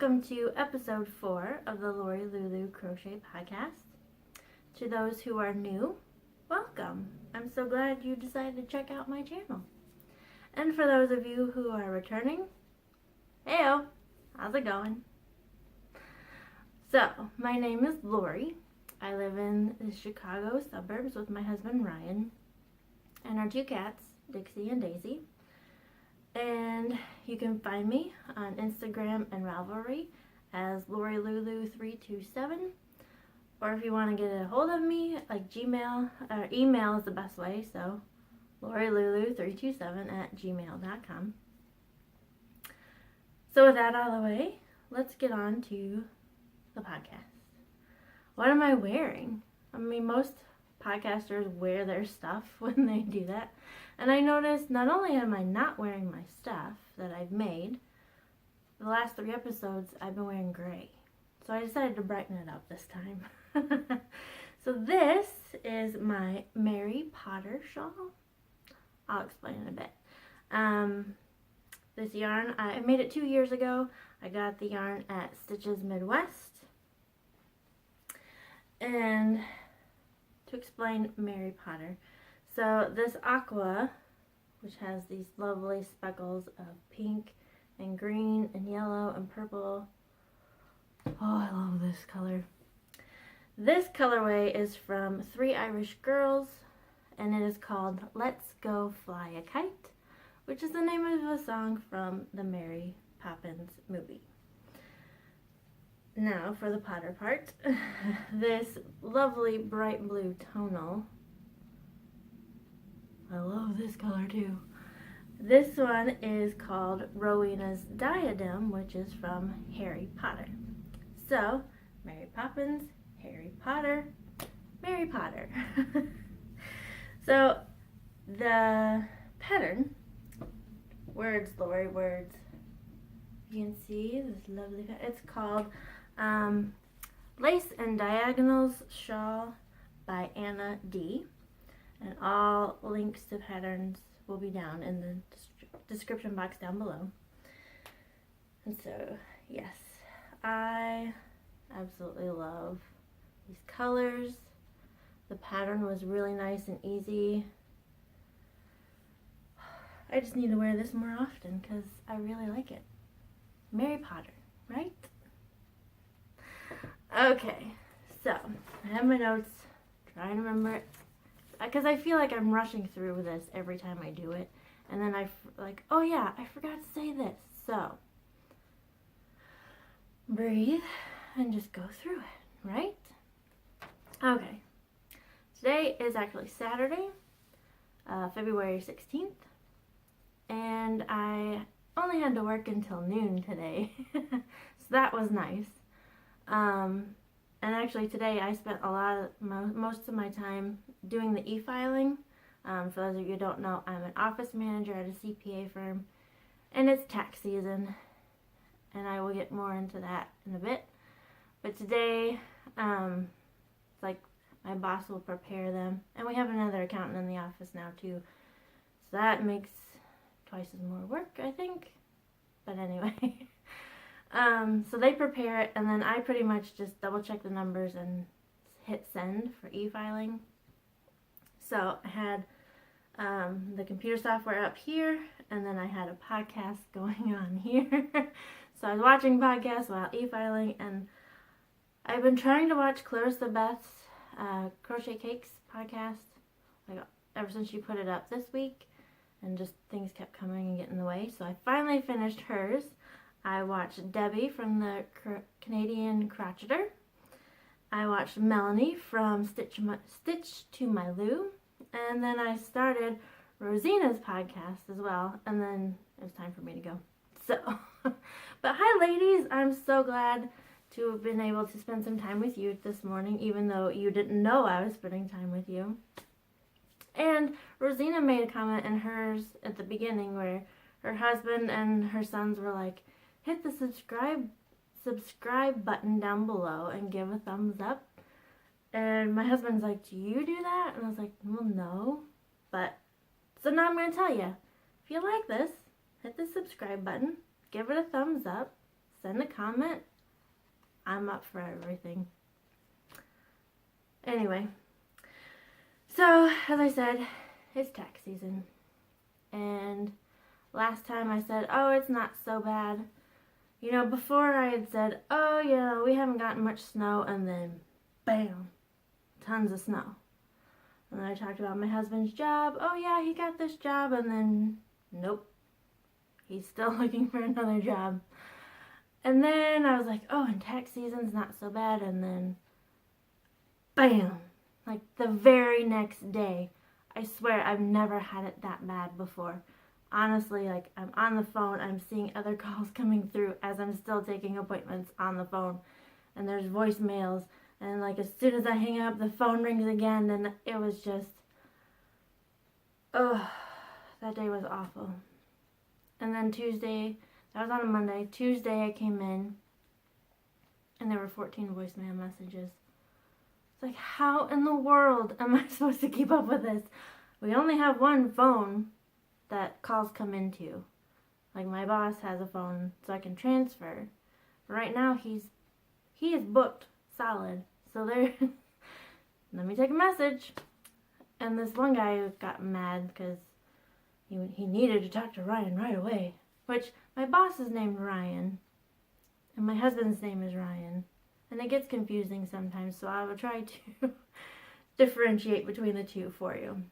welcome to episode 4 of the Lori Lulu Crochet Podcast. To those who are new, welcome. I'm so glad you decided to check out my channel. And for those of you who are returning, heyo, how's it going? So, my name is Lori. I live in the Chicago suburbs with my husband Ryan and our two cats, Dixie and Daisy. And you can find me on Instagram and Ravelry as LoriLulu327. Or if you want to get a hold of me, like Gmail, or email is the best way, so LoriLulu327@gmail.com. So with that out of the way, let's get on to the podcast. What am I wearing? I mean, most podcasters wear their stuff when they do that. And I noticed not only am I not wearing my stuff that I've made, the last 3 episodes I've been wearing gray. So I decided to brighten it up this time. So this is my Mary Potter shawl. I'll explain in a bit. This yarn, I made it 2 years ago. I got the yarn at Stitches Midwest. And to explain Mary Potter. So this aqua, which has these lovely speckles of pink and green and yellow and purple. Oh, I love this color. This colorway is from 3 Irish Girls, and it is called Let's Go Fly a Kite, which is the name of a song from the Mary Poppins movie. Now for the Potter part, this lovely bright blue tonal. I love this color too. This one is called Rowena's Diadem, which is from Harry Potter. So, Mary Poppins, Harry Potter, Mary Potter. So, the pattern, words, Lori, words. You can see this lovely pattern. It's called Lace and Diagonals Shawl by Anna D. And all links to patterns will be down in the description box down below. And so, yes, I absolutely love these colors. The pattern was really nice and easy. I just need to wear this more often because I really like it. Mary Potter, right? Okay, so I have my notes, trying to remember it. Because I feel like I'm rushing through this every time I do it. And then oh yeah, I forgot to say this. So, breathe and just go through it, right? Okay. Today is actually Saturday, February 16th. And I only had to work until noon today. So that was nice. And actually today I spent most of my time doing the e-filing. For those of you who don't know, I'm an office manager at a CPA firm, and it's tax season, and I will get more into that in a bit. But today, it's like my boss will prepare them, and we have another accountant in the office now too, so that makes twice as more work, I think. But anyway. So they prepare it, and then I pretty much just double check the numbers and hit send for e-filing. So I had the computer software up here, and then I had a podcast going on here. So I was watching podcasts while e-filing, and I've been trying to watch Clarissa Beth's Crochet Cakes podcast, like ever since she put it up this week, and just things kept coming and getting in the way. So I finally finished hers. I watched Debbie from the Canadian Crocheter. I watched Melanie from Stitch to My Lou. And then I started Rosina's podcast as well. And then it was time for me to go. So, but hi ladies, I'm so glad to have been able to spend some time with you this morning, even though you didn't know I was spending time with you. And Rosina made a comment in hers at the beginning where her husband and her sons were like, hit the subscribe button down below and give a thumbs up. And my husband's like, do you do that? And I was like, well, no. But, so now I'm going to tell you. If you like this, hit the subscribe button, give it a thumbs up, send a comment. I'm up for everything. Anyway, so as I said, it's tax season. And last time I said, oh, it's not so bad. You know, before I had said, oh, yeah, we haven't gotten much snow, and then, bam, tons of snow. And then I talked about my husband's job. Oh, yeah, he got this job, and then, nope, he's still looking for another job. And then I was like, oh, and tax season's not so bad, and then, bam, like the very next day. I swear I've never had it that bad before. Honestly, like, I'm on the phone, I'm seeing other calls coming through as I'm still taking appointments on the phone. And there's voicemails, and like as soon as I hang up, the phone rings again, and it was just, oh, that day was awful. And then Tuesday, that was on a Monday, Tuesday I came in, and there were 14 voicemail messages. It's like, how in the world am I supposed to keep up with this? We only have one phone that calls come into. Like, my boss has a phone so I can transfer. But right now he is booked solid. So there, let me take a message. And this one guy got mad because he needed to talk to Ryan right away. Which, my boss is named Ryan. And my husband's name is Ryan. And it gets confusing sometimes, so I will try to differentiate between the two for you.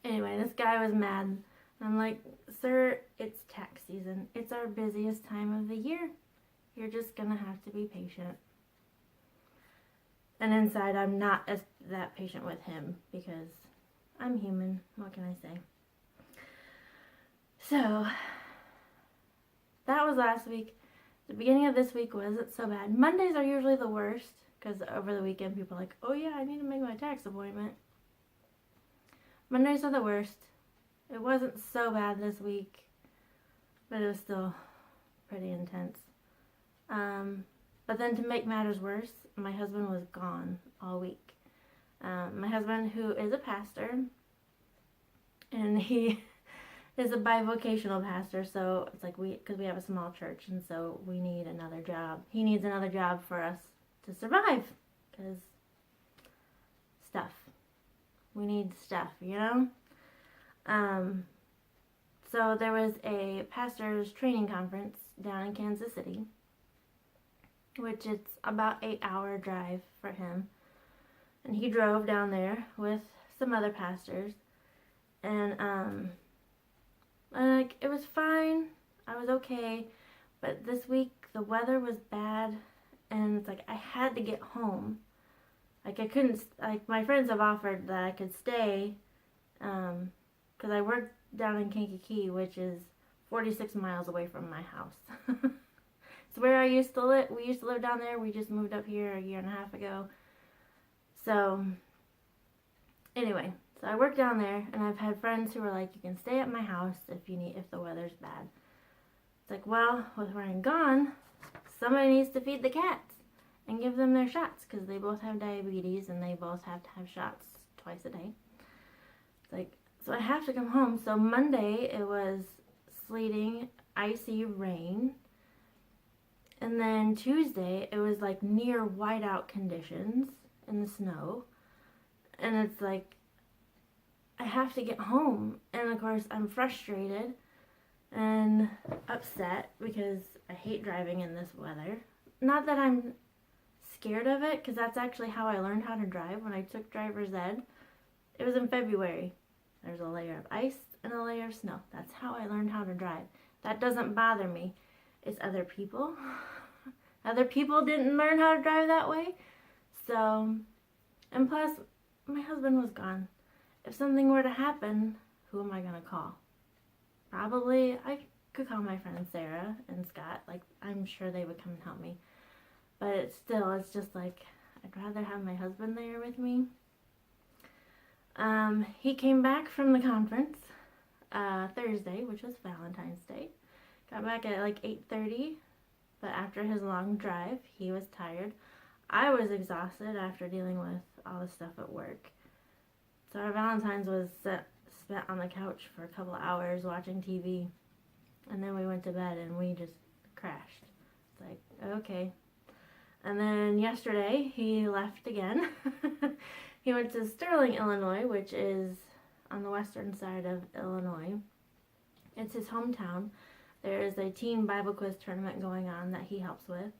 Anyway, this guy was mad. I'm like, sir, it's tax season. It's our busiest time of the year. You're just going to have to be patient. And inside, I'm not that patient with him because I'm human. What can I say? So, that was last week. The beginning of this week wasn't so bad. Mondays are usually the worst because over the weekend, people are like, oh yeah, I need to make my tax appointment. Mondays are the worst. It wasn't so bad this week, but it was still pretty intense. But then to make matters worse, my husband was gone all week. My husband, who is a pastor, and he is a bivocational pastor, so it's like because we have a small church, and so we need another job. He needs another job for us to survive, because stuff. We need stuff, you know? So there was a pastor's training conference down in Kansas City, which it's about 8-hour drive for him. And he drove down there with some other pastors. And like, it was fine. I was okay. But this week, the weather was bad. And it's like, I had to get home. Like, I couldn't, like, my friends have offered that I could stay, because I work down in Kankakee, which is 46 miles away from my house. It's where I used to live. We used to live down there. We just moved up here a year and a half ago. So, anyway, so I work down there, and I've had friends who are like, you can stay at my house if the weather's bad. It's like, well, with Ryan gone, somebody needs to feed the cats and give them their shots, because they both have diabetes, and they both have to have shots twice a day. It's like, so I have to come home. So Monday, it was sleeting, icy rain. And then Tuesday, it was like near whiteout conditions in the snow. And it's like, I have to get home. And of course, I'm frustrated and upset because I hate driving in this weather. Not that I'm scared of it, because that's actually how I learned how to drive when I took driver's ed. It was in February. There's a layer of ice and a layer of snow. That's how I learned how to drive. That doesn't bother me. It's other people. Other people didn't learn how to drive that way. So, and plus, my husband was gone. If something were to happen, who am I going to call? Probably, I could call my friends Sarah and Scott. Like, I'm sure they would come and help me. But it's just like, I'd rather have my husband there with me. He came back from the conference Thursday, which was Valentine's Day. Got back at like 8:30, but after his long drive, he was tired. I was exhausted after dealing with all the stuff at work. So our Valentine's was spent on the couch for a couple of hours watching TV. And then we went to bed and we just crashed. It's like, okay. And then yesterday, he left again. He went to Sterling, Illinois, which is on the western side of Illinois. It's his hometown. There is a teen Bible quiz tournament going on that he helps with.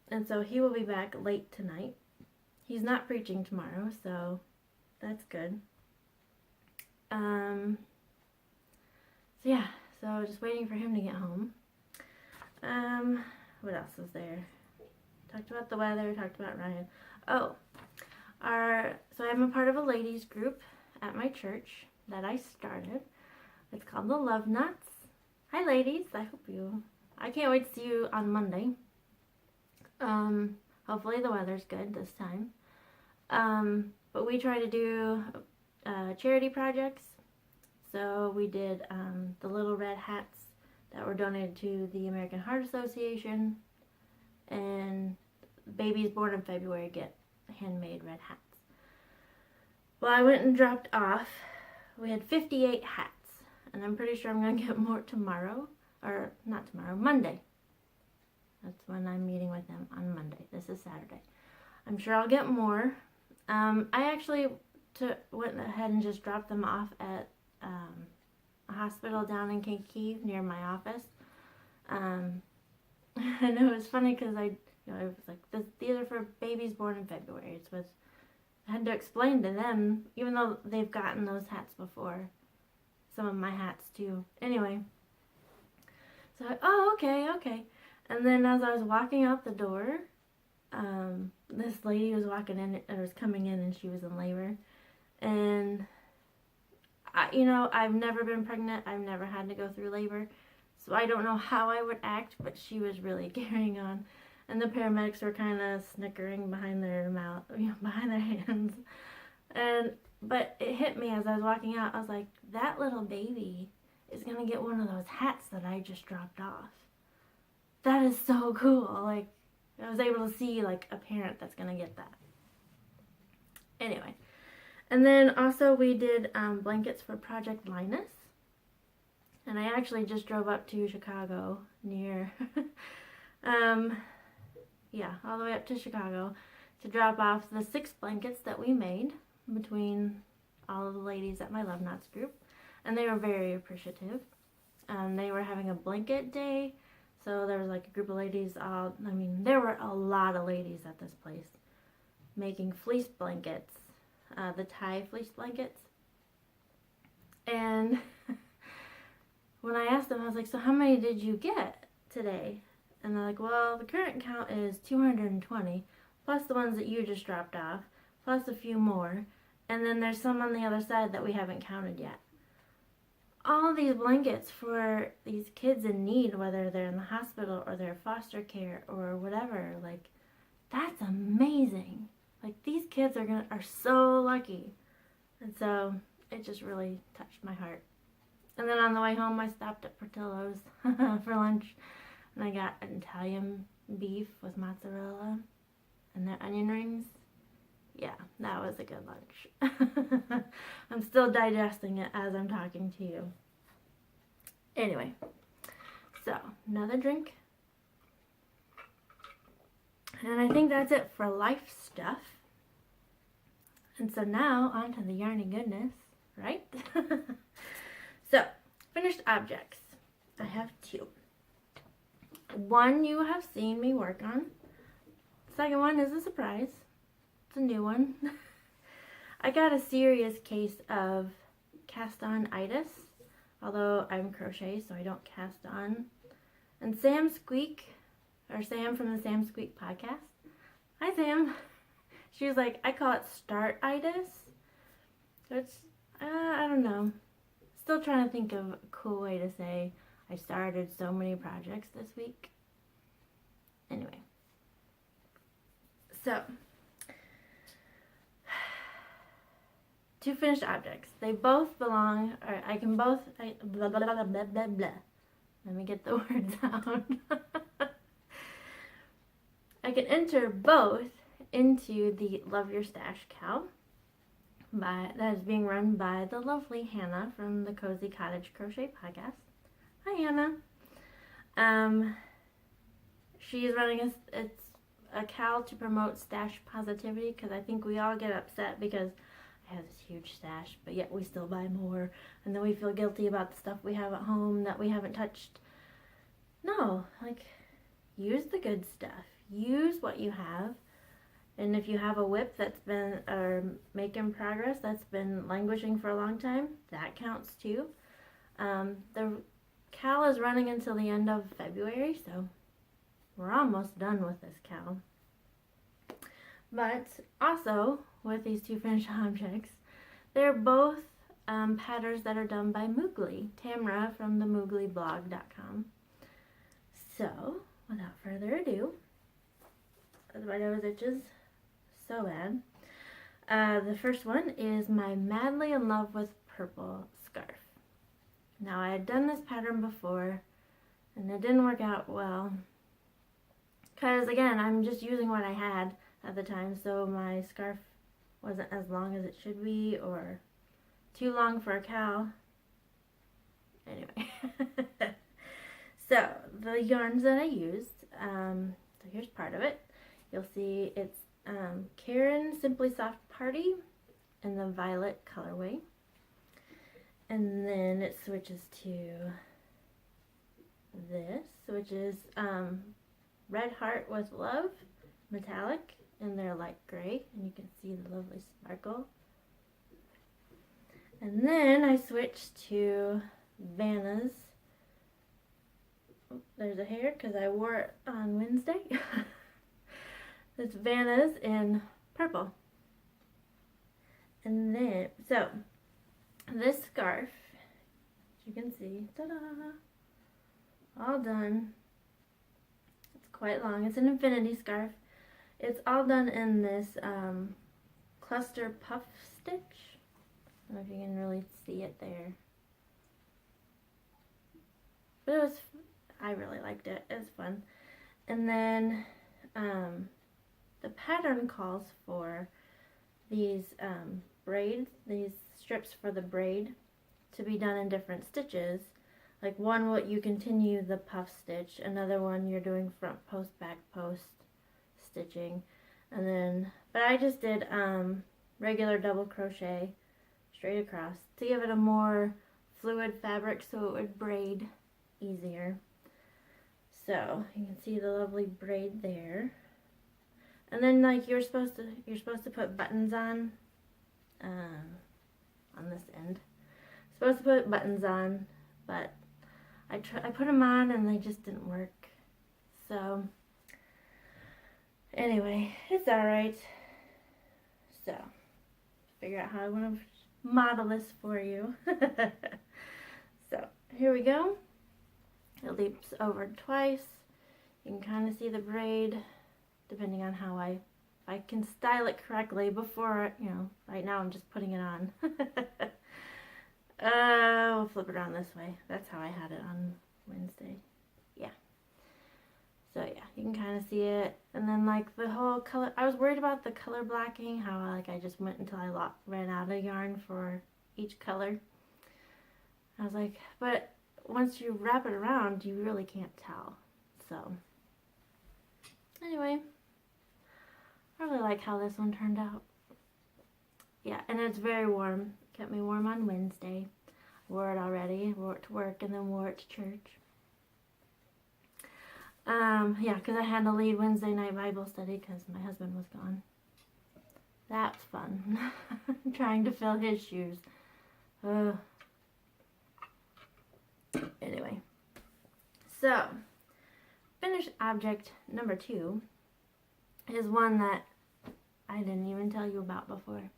And so he will be back late tonight. He's not preaching tomorrow, so that's good. So yeah, so just waiting for him to get home. What else was there? Talked about the weather, talked about Ryan. Oh, so I'm a part of a ladies group at my church that I started. It's called the Love Nuts. Hi ladies, I can't wait to see you on Monday. Hopefully the weather's good this time. But we try to do charity projects. So we did the little red hats that were donated to the American Heart Association, and babies born in February get handmade red hats. Well, I went and dropped off. We had 58 hats, and I'm pretty sure I'm going to get more tomorrow, or not tomorrow, Monday. That's when I'm meeting with them, on Monday. This is Saturday. I'm sure I'll get more. I actually went ahead and just dropped them off at a hospital down in Kankakee near my office. And it was funny because I was like, these are for babies born in February. I had to explain to them, even though they've gotten those hats before. Some of my hats too. Anyway. So, okay. And then as I was walking out the door, this lady was coming in, and she was in labor. And I've never been pregnant. I've never had to go through labor. So I don't know how I would act, but she was really carrying on. And the paramedics were kind of snickering behind their mouth, behind their hands. But it hit me as I was walking out. I was like, that little baby is going to get one of those hats that I just dropped off. That is so cool. Like, I was able to see, like, a parent that's going to get that. Anyway. And then also we did blankets for Project Linus. And I actually just drove up to Chicago near, all the way up to Chicago to drop off the 6 blankets that we made between all of the ladies at my Love Knots group. And they were very appreciative. They were having a blanket day. So there was like a group of ladies, there were a lot of ladies at this place making fleece blankets, the Thai fleece blankets. And when I asked them, I was like, so how many did you get today? And they're like, well, the current count is 220, plus the ones that you just dropped off, plus a few more. And then there's some on the other side that we haven't counted yet. All these blankets for these kids in need, whether they're in the hospital or they're foster care or whatever, like, that's amazing. Like, these kids are so lucky. And so it just really touched my heart. And then on the way home, I stopped at Portillo's for lunch, and I got an Italian beef with mozzarella and their onion rings. Yeah, that was a good lunch. I'm still digesting it as I'm talking to you. Anyway, so another drink. And I think that's it for life stuff. And so now on to the yarny goodness, right? So, finished objects. I have 2. One you have seen me work on. The second one is a surprise. It's a new one. I got a serious case of cast-on-itis, although I'm crochet, so I don't cast on. And Sam from the Sam Squeak podcast. Hi, Sam. She was like, I call it start-itis. So it's, I don't know. Still trying to think of a cool way to say I started so many projects this week. Anyway. So, 2 finished objects. They both belong, or blah, blah, blah, blah, blah, blah. Let me get the words out. I can enter both into the Love Your Stash cowl that is being run by the lovely Hannah from the Cozy Cottage Crochet podcast. Hi, Hannah. she's running it's a cowl to promote stash positivity, because I think we all get upset because I have this huge stash, but yet we still buy more, and then we feel guilty about the stuff we have at home that we haven't touched. No, like, use the good stuff. Use what you have. And if you have a whip that's been, or making progress, that's been languishing for a long time, that counts too. The cowl is running until the end of February, so we're almost done with this cowl. But also, with these two finished objects, they're both patterns that are done by Moogly, Tamra from the mooglyblog.com. So, without further ado, my nose itches so bad. The first one is my Madly in Love with Purple scarf. Now, I had done this pattern before, and it didn't work out well, because again, I'm just using what I had at the time, so my scarf wasn't as long as it should be, or too long for a cowl. Anyway, so the yarns that I used, so here's part of it. You'll see it's Karen Simply Soft Party in the violet colorway, and then it switches to this, which is Red Heart with Love metallic in their light gray, and you can see the lovely sparkle. And then I switched to Vanna's. Oh, there's a hair because I wore it on Wednesday. It's Vanna's in purple. And then, so this scarf, as you can see, ta-da, all done. It's quite long. It's an infinity scarf. It's all done in this cluster puff stitch. I don't know if you can really see it there. But it was, I really liked it. It was fun. And then the pattern calls for these braids, these strips for the braid to be done in different stitches. Like one, what you continue the puff stitch, another one you're doing front post, back post stitching, and then, but I just did regular double crochet straight across to give it a more fluid fabric so it would braid easier. So you can see the lovely braid there. And then, like, you're supposed to put buttons on this end. Supposed to put buttons on, but I put them on and they just didn't work. So anyway, it's all right. So figure out how I want to model this for you. So here we go. It leaps over twice. You can kind of see the braid, depending on how if I can style it correctly before, you know, right now I'm just putting it on. We'll flip it around this way. That's how I had it on Wednesday. Yeah. So yeah, you can kind of see it. And then like the whole color, I was worried about the color blocking, how I just went until I ran out of yarn for each color. I was like, but once you wrap it around, you really can't tell. So anyway, I really like how this one turned out. Yeah, and it's very warm. Kept me warm on Wednesday. Wore it already. Wore it to work and then wore it to church. Yeah, because I had to lead Wednesday night Bible study because my husband was gone. That's fun. Trying to fill his shoes. Anyway. So, finished object number 2 is one that I didn't even tell you about before.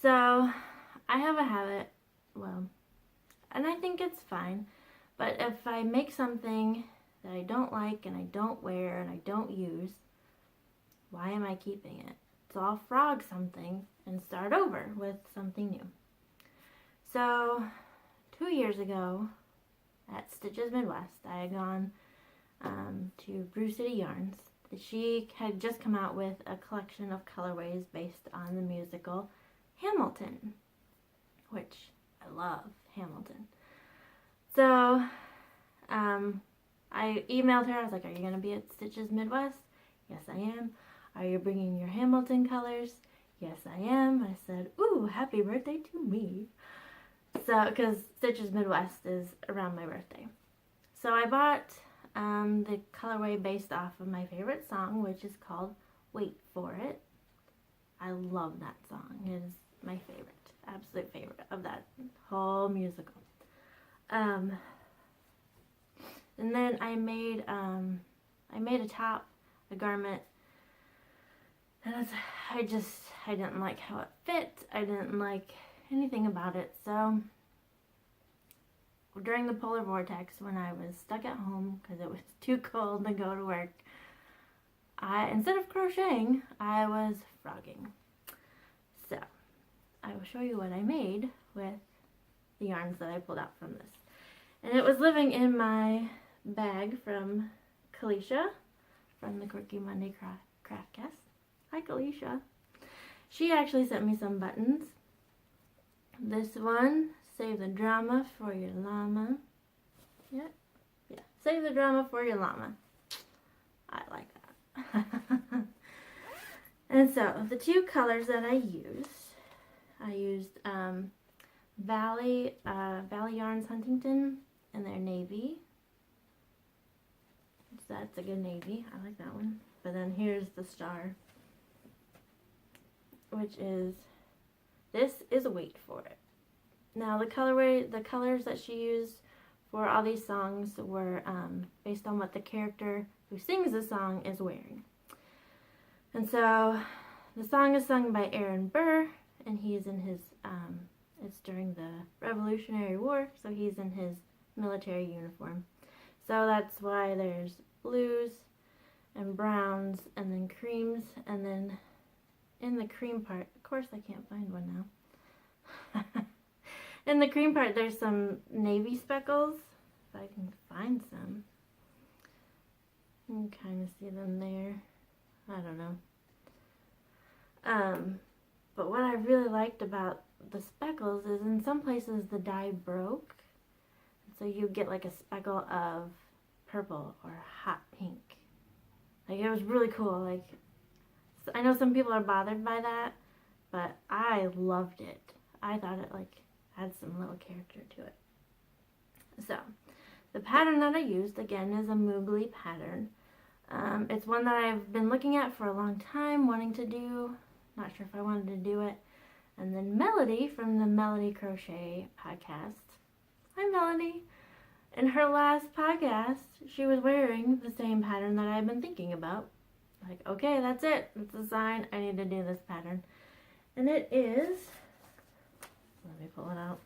So, I have a habit, well, and I think it's fine, but if I make something that I don't like and I don't wear and I don't use, why am I keeping it? So I'll frog something and start over with something new. So 2 years ago at Stitches Midwest, I had gone to Brew City Yarns. She had just come out with a collection of colorways based on the musical Hamilton, which I love Hamilton. So I emailed her. I was like, are you going to be at Stitches Midwest? Yes, I am. Are you bringing your Hamilton colors? Yes, I am. I said, ooh, happy birthday to me. So, because Stitches Midwest is around my birthday. So I bought the colorway based off of my favorite song, which is called Wait For It. I love that song. It is my favorite, absolute favorite of that whole musical. And then I made a top, a garment, and I didn't like how it fit. I didn't like anything about it. So during the polar vortex, when I was stuck at home because it was too cold to go to work, instead of crocheting, I was frogging. So I will show you what I made with the yarns that I pulled out from this. And it was living in my bag from Kalisha from the Quirky Monday Craftcast. Hi, Kalisha. She actually sent me some buttons. This one, save the drama for your llama. Yeah, save the drama for your llama. I like that. And so, the two colors that I used Valley Yarns Huntington, and their navy. So that's a good navy. I like that one. But then here's the star, which is, this is Wait For It. Now the colors that she used for all these songs were based on what the character who sings the song is wearing. And so the song is sung by Aaron Burr, and he's in his, it's during the Revolutionary War, so he's in his military uniform. So that's why there's blues and browns and then creams, and then in the cream part, of course I can't find one now. In the cream part there's some navy speckles, if I can find some. You can kind of see them there. I don't know. But what I really liked about the speckles is in some places the dye broke. So you get like a speckle of purple or hot pink. Like, it was really cool. Like, I know some people are bothered by that, but I loved it. I thought it like had some little character to it. So, the pattern that I used again is a Moogly pattern. It's one that I've been looking at for a long time, wanting to do. Not sure if I wanted to do it. And then Melody from the Melody Crochet podcast. Hi, Melody. In her last podcast, she was wearing the same pattern that I've been thinking about. Like, okay, that's it. It's a sign. I need to do this pattern. And it is, let me pull it out,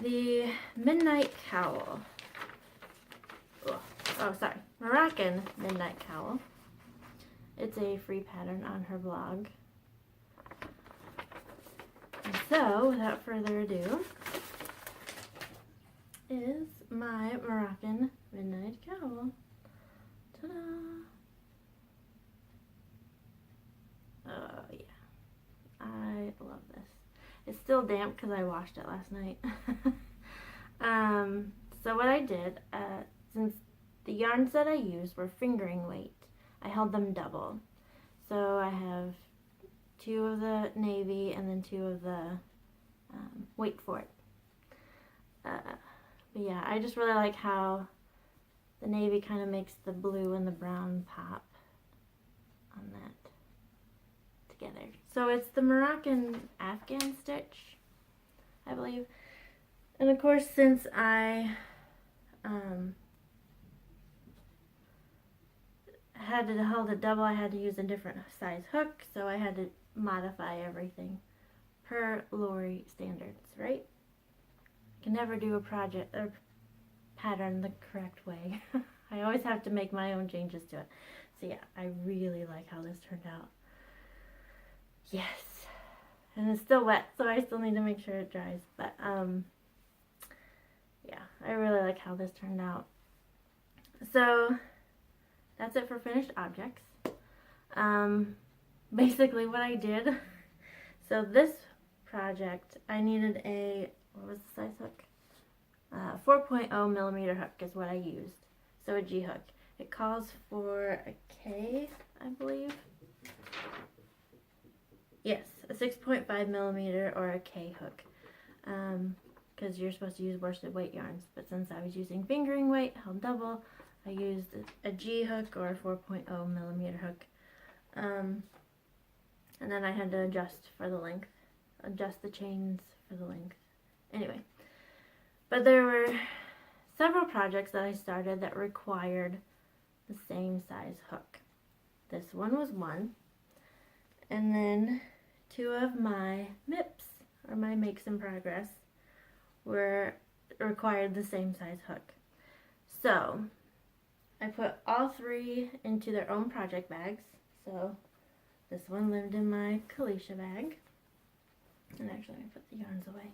the Midnight Cowl. Oh, sorry. Moroccan Midnight Cowl. It's a free pattern on her blog. And so, without further ado, is my Moroccan Midnight Cowl. Ta-da! Oh, yeah. I love this. It's still damp because I washed it last night. So what I did, since the yarns that I used were fingering weight, I held them double. So I have 2 of the navy and then 2 of the Wait For It. But yeah, I just really like how the navy kind of makes the blue and the brown pop on that together. So it's the Moroccan Afghan stitch, I believe. And of course, since I had to hold it double, I had to use a different size hook, so I had to modify everything per Lori standards, right? I can never do a project or pattern the correct way. I always have to make my own changes to it. So yeah, I really like how this turned out. Yes. And it's still wet, so I still need to make sure it dries. But yeah, I really like how this turned out. So that's it for finished objects. Basically what I did, so this project, I needed a, what was the size hook? 4.0 millimeter hook is what I used. So a G hook. It calls for a K, I believe. Yes, a 6.5 millimeter or a K hook. Because you're supposed to use worsted weight yarns. But since I was using fingering weight, held double, I used a G hook or a 4.0 millimeter hook. And then I had to adjust for the length. Adjust the chains for the length. Anyway. But there were several projects that I started that required the same size hook. This one was one. And then two of my MIPs, or my makes in progress, required the same size hook. So I put all three into their own project bags. So this one lived in my Kalisha bag. And actually I put the yarns away.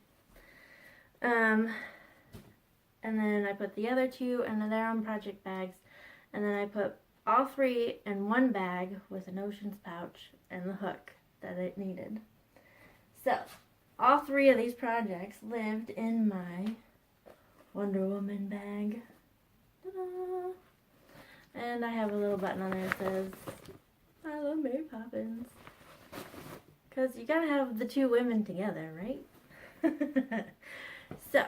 And then I put the other two into their own project bags. And then I put all three in one bag with an ocean's pouch and the hook that it needed. So all three of these projects lived in my Wonder Woman bag. Ta-da! And I have a little button on there that says, I love Mary Poppins. Because you gotta have the two women together, right? So,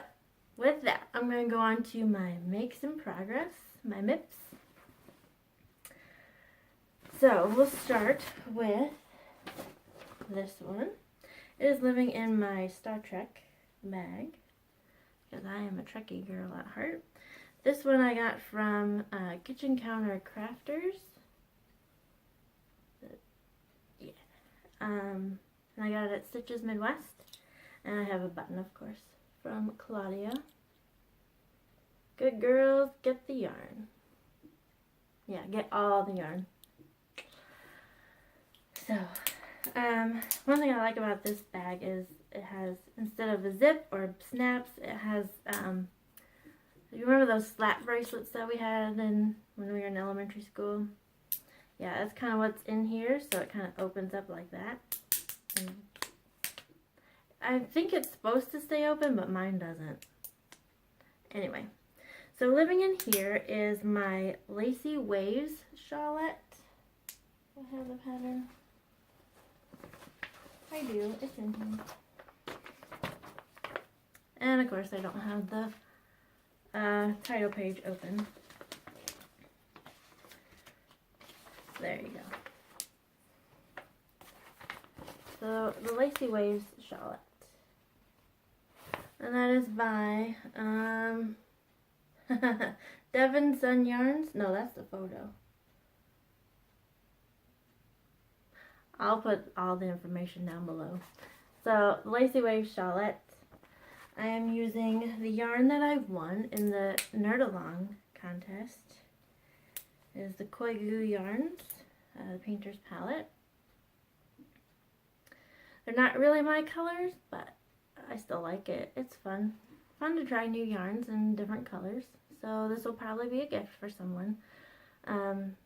with that, I'm going to go on to my makes in progress, my MIPs. So, we'll start with this one. It is living in my Star Trek bag, because I am a Trekkie girl at heart. This one I got from Kitchen Counter Crafters. Yeah. And I got it at Stitches Midwest. And I have a button, of course, from Claudia. Good girls, get the yarn. Yeah, get all the yarn. So, one thing I like about this bag is it has, instead of a zip or snaps, it has, you remember those slap bracelets that we had when we were in elementary school? Yeah, that's kind of what's in here, so it kind of opens up like that. And I think it's supposed to stay open, but mine doesn't. Anyway, so living in here is my Lacey Waves shawlette. Do I have the pattern? I do, it's in here. And of course I don't have the title page open. There you go. So the Lacey Waves shawlette. And that is by Devon Sun Yarns. No, that's the photo. I'll put all the information down below. So, the Lacey Waves shawlette. I am using the yarn that I've won in the Nerd Along contest. It is the Koi Goo yarns, the Painter's Palette. They're not really my colors, but I still like it. It's fun. Fun to try new yarns in different colors. So this will probably be a gift for someone.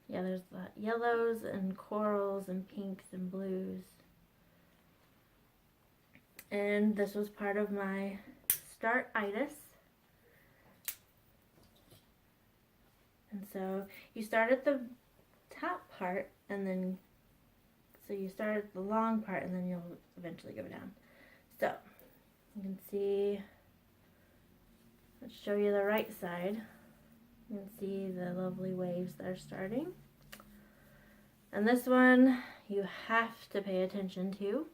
Yeah, there's the yellows and corals and pinks and blues. And this was part of my Start-itis. And so you start at the top part and then, so you start at the long part and then you'll eventually go down. So you can see, let's show you the right side. You can see the lovely waves that are starting. And this one you have to pay attention to.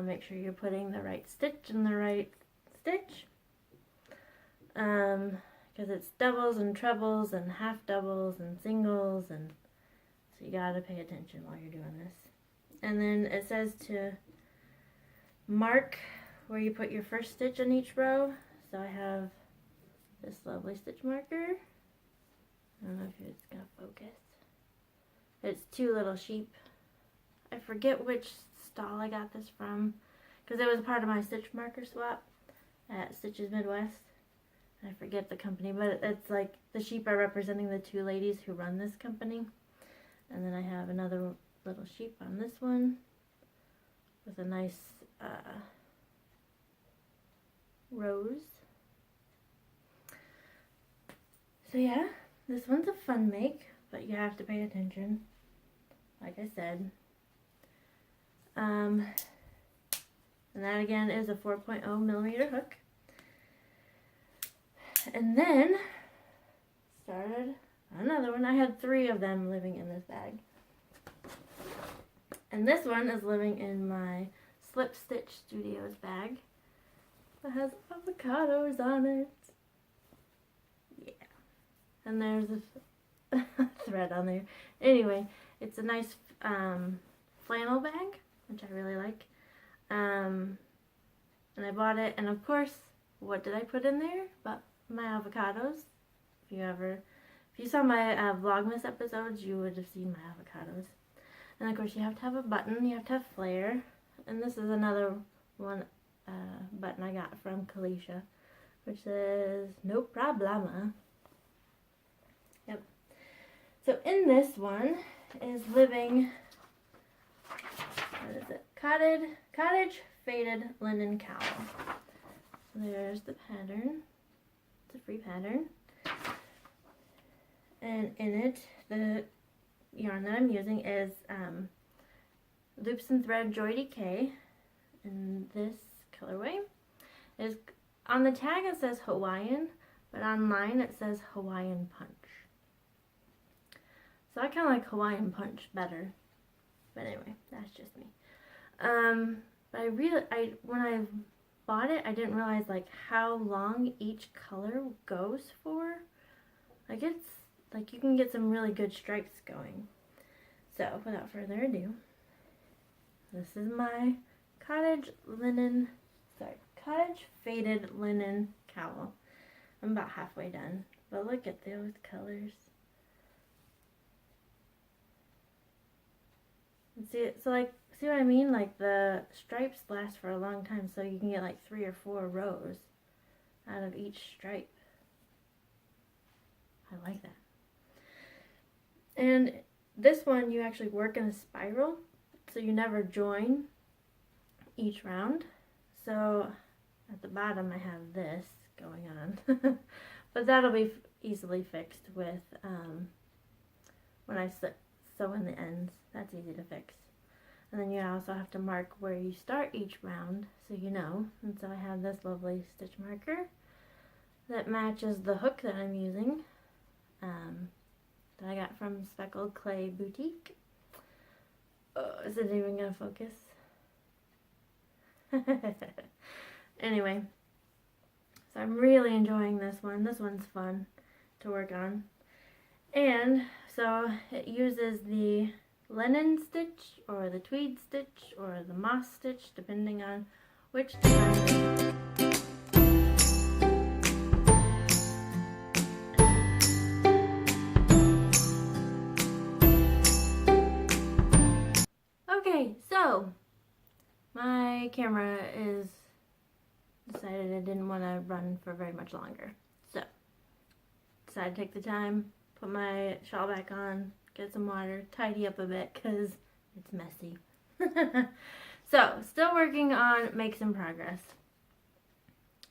Make sure you're putting the right stitch in the right stitch. Because it's doubles and trebles and half doubles and singles, and so you gotta pay attention while you're doing this. And then it says to mark where you put your first stitch on each row. So I have this lovely stitch marker. I don't know if it's gonna focus. It's two little sheep. I forget which stall I got this from, because it was part of my stitch marker swap at Stitches Midwest. I forget the company, but it's like the sheep are representing the two ladies who run this company. And then I have another little sheep on this one with a nice rose. So yeah, this one's a fun make, but you have to pay attention, like I said. And that again is a 4.0 millimeter hook. And then started another one. I had 3 of them living in this bag. And this one is living in my Slip Stitch Studios bag that has avocados on it. Yeah. And there's a thread on there. Anyway, it's a nice flannel bag, which I really like. And I bought it, and of course, what did I put in there? But my avocados. If you saw my Vlogmas episodes, you would have seen my avocados. And of course, you have to have a button. You have to have flare. And this is another one button I got from Kalisha, which says "No problema." Yep. So in this one is living. What is it? Cottage faded linen cowl. There's the pattern. It's a free pattern. And in it, the yarn that I'm using is Loops and Thread Joy Decay in this colorway. Is on the tag it says Hawaiian, but online it says Hawaiian Punch. So I kind of like Hawaiian Punch better. But anyway, that's just me. But when I bought it, I didn't realize like how long each color goes for. Like it's like you can get some really good stripes going. So without further ado, this is my cottage faded linen cowl. I'm about halfway done, but look at those colors. See what I mean? Like the stripes last for a long time, so you can get like 3 or 4 rows out of each stripe. I like that. And this one you actually work in a spiral, so you never join each round. So at the bottom I have this going on, but that'll be easily fixed with when I sew in the ends. That's easy to fix. And then you also have to mark where you start each round, so you know. And so I have this lovely stitch marker that matches the hook that I'm using, that I got from Speckled Clay Boutique. Oh, is it even gonna focus? Anyway, so I'm really enjoying this one. This one's fun to work on. And so it uses the linen stitch or the tweed stitch or the moss stitch, depending on which design. Okay, so my camera is decided it didn't want to run for very much longer. So decided to take the time, put my shawl back on, get some water, tidy up a bit because it's messy. So, still working on Make Some Progress.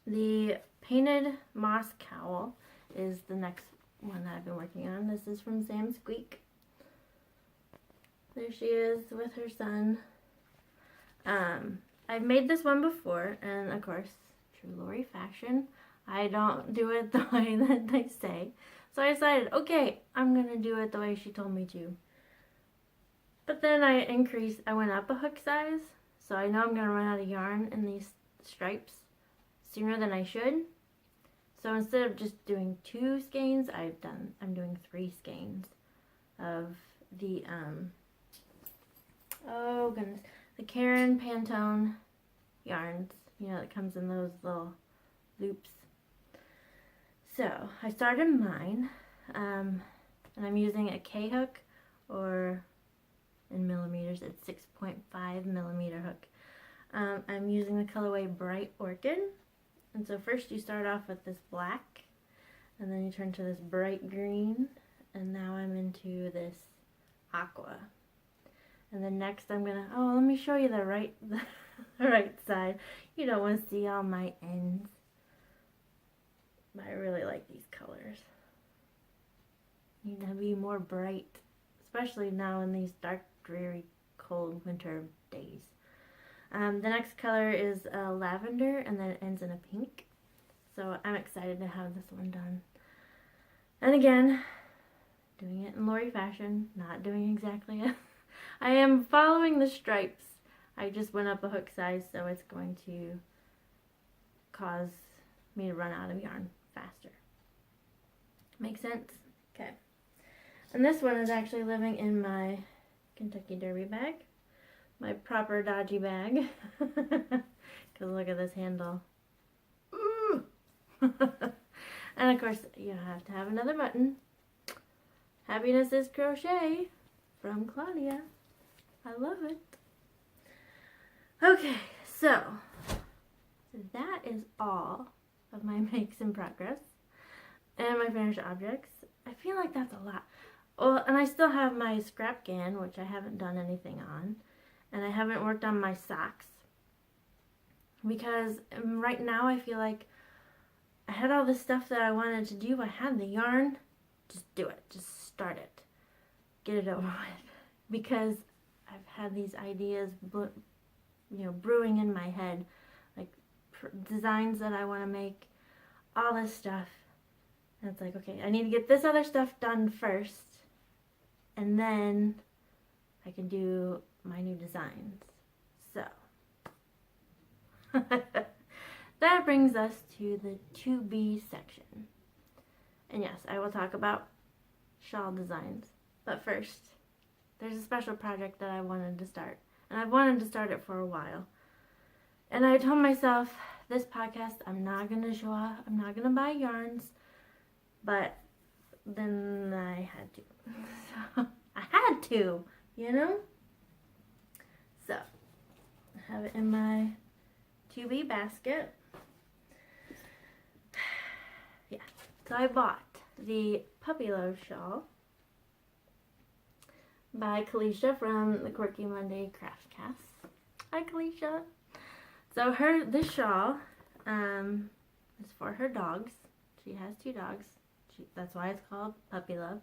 The painted moss cowl is the next one that I've been working on. This is from Sam Squeak. There she is with her son. I've made this one before, and of course, true Lori fashion, I don't do it the way that they say. So I decided, okay, I'm going to do it the way she told me to. But then I went up a hook size, so I know I'm going to run out of yarn in these stripes sooner than I should. So instead of just doing 2 skeins, I'm doing 3 skeins of the, oh goodness, the Karen Pantone yarns, you know, that comes in those little loops. So I started mine, and I'm using a K hook, or in millimeters, it's 6.5 millimeter hook. I'm using the colorway Bright Orchid, and so first you start off with this black, and then you turn to this bright green, and now I'm into this aqua. And then next I'm gonna, let me show you the right side. You don't want to see all my ends. But I really like these colors. need to be more bright, especially now in these dark, dreary, cold winter days. The next color is lavender, and then it ends in a pink. So I'm excited to have this one done. And again, doing it in Lori fashion, not doing exactly it. I am following the stripes. I just went up a hook size, so it's going to cause me to run out of yarn faster. Make sense? Okay. And this one is actually living in my Kentucky Derby bag. My proper dodgy bag. Because look at this handle. And of course, you have to have another button. Happiness is Crochet from Claudia. I love it. Okay, so that is all of my makes in progress and my finished objects. I feel like that's a lot. Oh, and I still have my scrap can, which I haven't done anything on. And I haven't worked on my socks. Because right now I feel like I had all the stuff that I wanted to do. I had the yarn. Just do it. Just start it. Get it over with. Because I've had these ideas, brewing in my head. Like designs that I want to make. All this stuff. And it's like, okay, I need to get this other stuff done first. And then I can do my new designs. So. That brings us to the to be section. And yes, I will talk about shawl designs. But first, there's a special project that I wanted to start. And I've wanted to start it for a while. And I told myself, this podcast, I'm not going to show off. I'm not going to buy yarns. But then I had to. So, I had to, So, I have it in my to be basket. Yeah, so I bought the Puppy Love shawl by Kalisha from the Quirky Monday Craft Cast. Hi, Kalisha. So this shawl is for her dogs. She has 2 dogs. That's why it's called Puppy Love.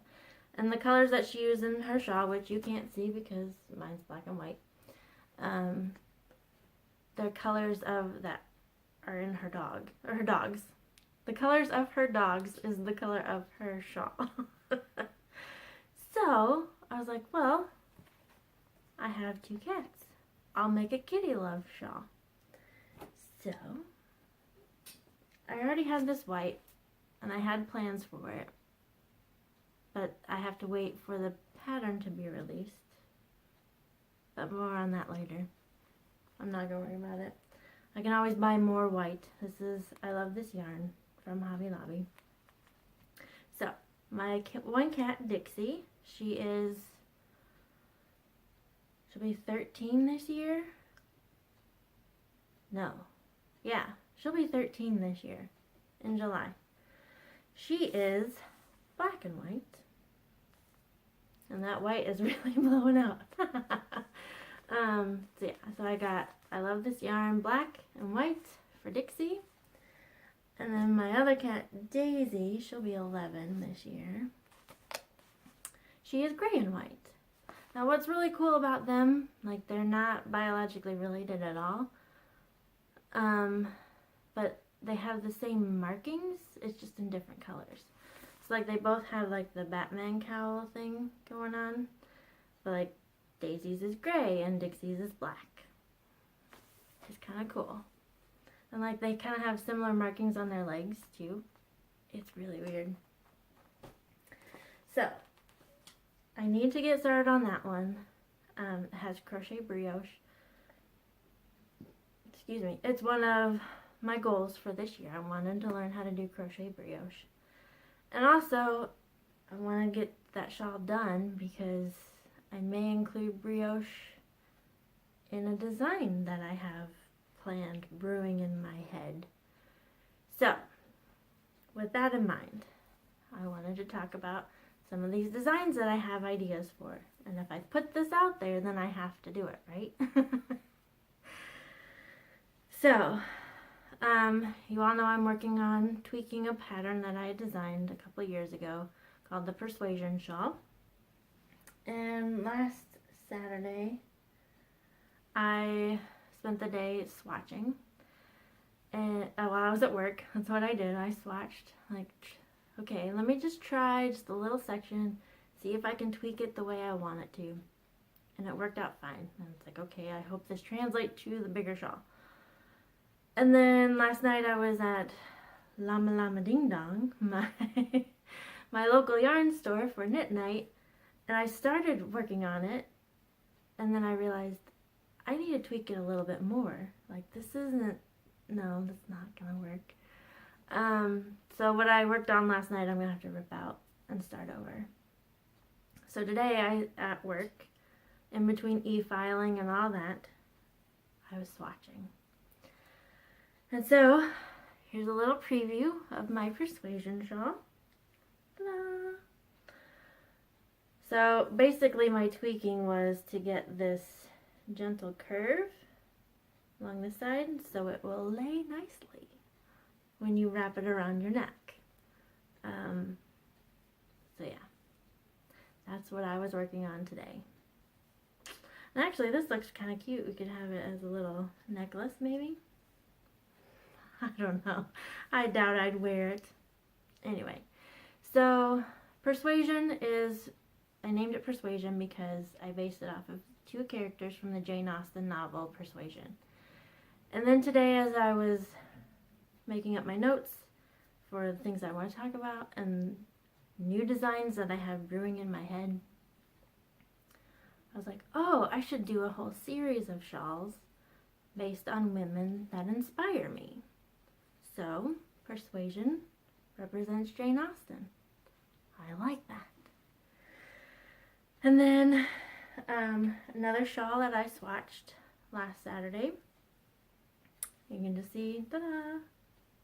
And the colors that she used in her shawl, which you can't see because mine's black and white, the colors of that are in her dogs. The colors of her dogs is the color of her shawl. So I was like, well, I have 2 cats. I'll make a kitty love shawl. So I already had this white, and I had plans for it, but I have to wait for the pattern to be released. But more on that later. I'm not going to worry about it. I can always buy more white. I love this yarn from Hobby Lobby. So, my one cat, Dixie, she'll be 13 this year. No. Yeah, she'll be 13 this year, in July. She is black and white. And that white is really blowing out. So yeah, I love this yarn, black and white for Dixie. And then my other cat, Daisy, she'll be 11 this year. She is gray and white. Now what's really cool about them, like they're not biologically related at all, but they have the same markings, it's just in different colors. So like they both have like the Batman cowl thing going on, but like Daisy's is gray and Dixie's is black. It's kind of cool. And like they kind of have similar markings on their legs too. It's really weird. So, I need to get started on that one. It has crochet brioche. Excuse me. It's one of my goals for this year. I wanted to learn how to do crochet brioche. And also, I want to get that shawl done because I may include brioche in a design that I have planned brewing in my head. So, with that in mind, I wanted to talk about some of these designs that I have ideas for. And if I put this out there, then I have to do it, right? So, you all know I'm working on tweaking a pattern that I designed a couple years ago called the Persuasion Shawl. And last Saturday, I spent the day swatching. And while I was at work, that's what I did. I swatched, like, okay, let me just try just a little section, see if I can tweak it the way I want it to. And it worked out fine. And it's like, okay, I hope this translates to the bigger shawl. And then last night I was at Llama Llama Ding Dong, my local yarn store for knit night, and I started working on it, and then I realized I need to tweak it a little bit more. Like, this isn't, no, that's not gonna work. So what I worked on last night, I'm gonna have to rip out and start over. So today at work, in between e-filing and all that, I was swatching. And so, here's a little preview of my Persuasion shawl. Ta-da! So, basically my tweaking was to get this gentle curve along the side so it will lay nicely when you wrap it around your neck. So yeah, that's what I was working on today. And actually, this looks kind of cute. We could have it as a little necklace, maybe. I don't know. I doubt I'd wear it. Anyway, so Persuasion is, I named it Persuasion because I based it off of 2 characters from the Jane Austen novel Persuasion. And then today, as I was making up my notes for the things I want to talk about and new designs that I have brewing in my head, I was like, oh, I should do a whole series of shawls based on women that inspire me. So, Persuasion represents Jane Austen. I like that. And then another shawl that I swatched last Saturday. You can just see, ta-da,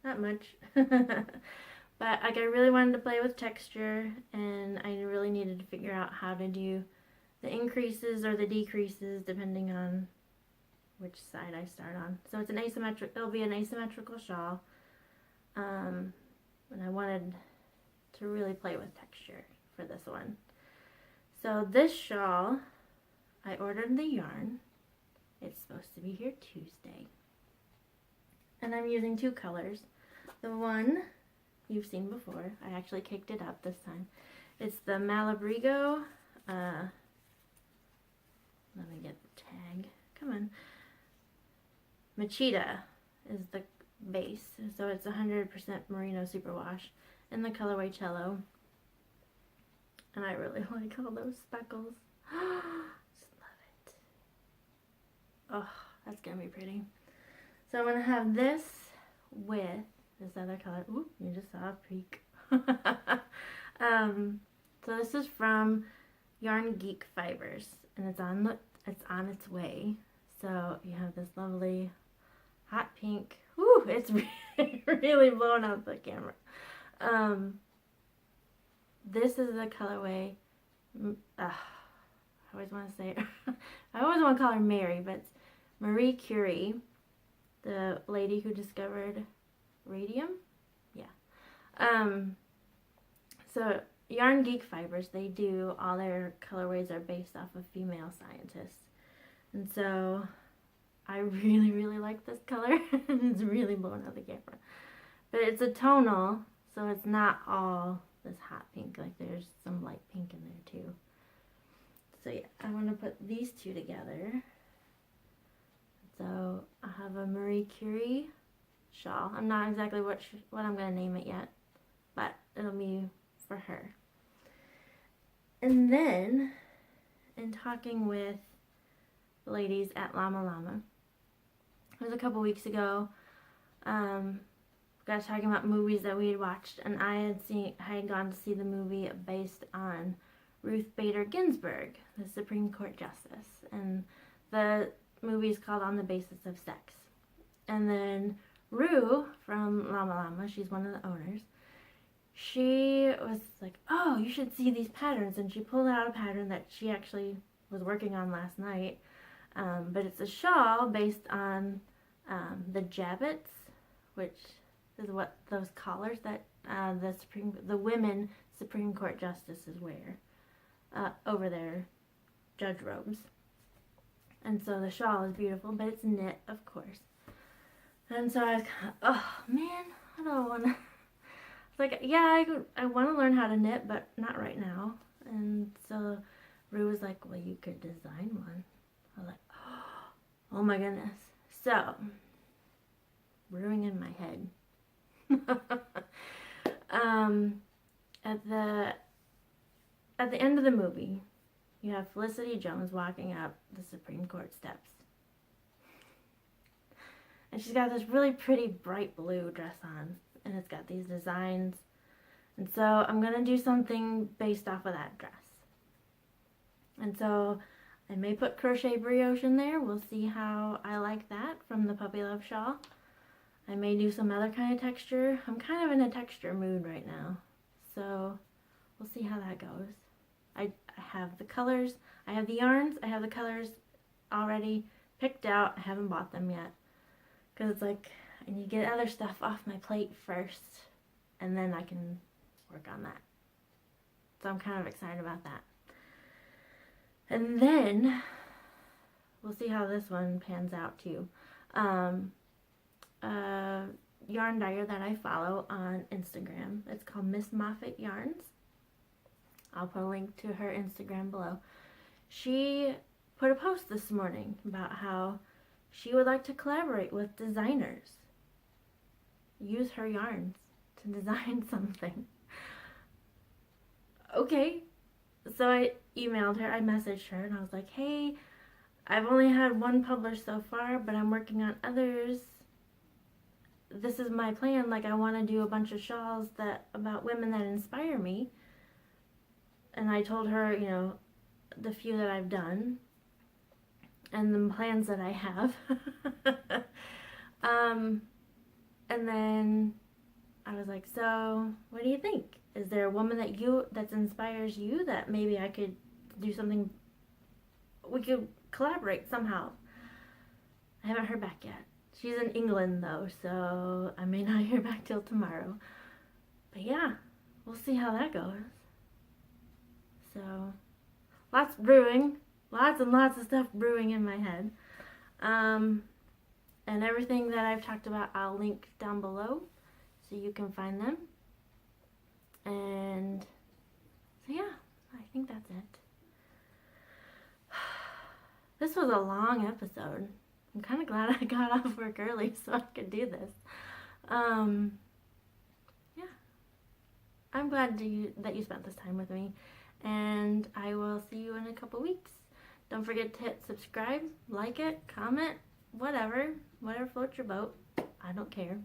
not much. But like, I really wanted to play with texture, and I really needed to figure out how to do the increases or the decreases depending on which side I start on. So it's an asymmetric, it'll be an asymmetrical shawl. And I wanted to really play with texture for this one. So this shawl, I ordered the yarn. It's supposed to be here Tuesday. And I'm using 2 colors. The one you've seen before, I actually caked it up this time. It's the Malabrigo, let me get the tag, come on. Machida is the base, so it's 100% merino superwash in the colorway Cello. And I really like all those speckles. Just love it. Oh, that's gonna be pretty. So I'm gonna have this with this other color. Ooh, you just saw a peek. So this is from Yarn Geek Fibers, and it's on its way. So you have this lovely hot pink. Ooh, it's really blowing out the camera. This is the colorway. I always want to say it. I always want to call her Mary, but it's Marie Curie, the lady who discovered radium. Yeah. So Yarn Geek Fibers, they do all their colorways are based off of female scientists, and so I really, really like this color. It's really blowing out the camera, but it's a tonal, so it's not all this hot pink. Like, there's some light pink in there too. So yeah, I want to put these 2 together. So I have a Marie Curie shawl. I'm not exactly what I'm going to name it yet, but it'll be for her. And then, in talking with the ladies at Llama Llama, it was a couple weeks ago, got talking about movies that we had watched, and I had gone to see the movie based on Ruth Bader Ginsburg, the Supreme Court Justice, and the movie is called On the Basis of Sex. And then Rue from Llama Llama, she's one of the owners, she was like, oh, you should see these patterns, and she pulled out a pattern that she actually was working on last night, but it's a shawl based on the jabots, which is what those collars that the women Supreme Court justices wear over their judge robes. And so the shawl is beautiful, but it's knit, of course. And so I was kind of, oh man, I don't want to. It's like, yeah, I want to learn how to knit, but not right now. And so Rue was like, well, you could design one. I was like, oh my goodness. So, brewing in my head. At the end of the movie, you have Felicity Jones walking up the Supreme Court steps. And she's got this really pretty bright blue dress on. And it's got these designs. And so I'm going to do something based off of that dress. And so I may put crochet brioche in there. We'll see how I like that from the Puppy Love shawl. I may do some other kind of texture. I'm kind of in a texture mood right now. So we'll see how that goes. I have the colors. I have the yarns. I have the colors already picked out. I haven't bought them yet. Because it's like, I need to get other stuff off my plate first. And then I can work on that. So I'm kind of excited about that. And then, we'll see how this one pans out too. Yarn dyer that I follow on Instagram. It's called Miss Moffat Yarns. I'll put a link to her Instagram below. She put a post this morning about how she would like to collaborate with designers. Use her yarns to design something. Okay. So I emailed her, I messaged her, and I was like, hey, I've only had one published so far, but I'm working on others. This is my plan. Like, I want to do a bunch of shawls about women that inspire me. And I told her, you know, the few that I've done and the plans that I have. And then I was like, so what do you think? Is there a woman that inspires you that maybe I could do something, we could collaborate somehow? I haven't heard back yet. She's in England though, so I may not hear back till tomorrow. But yeah, we'll see how that goes. So, lots brewing, lots and lots of stuff brewing in my head. And everything that I've talked about, I'll link down below so you can find them. And so yeah, I think that's it. This was a long episode. I'm kind of glad I got off work early so I could do this. Yeah, I'm glad that you spent this time with me. And I will see you in a couple weeks. Don't forget to hit subscribe, like it, comment, whatever floats your boat. I don't care.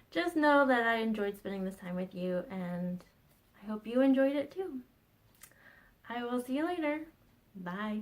Just know that I enjoyed spending this time with you, and I hope you enjoyed it too. I will see you later. Bye.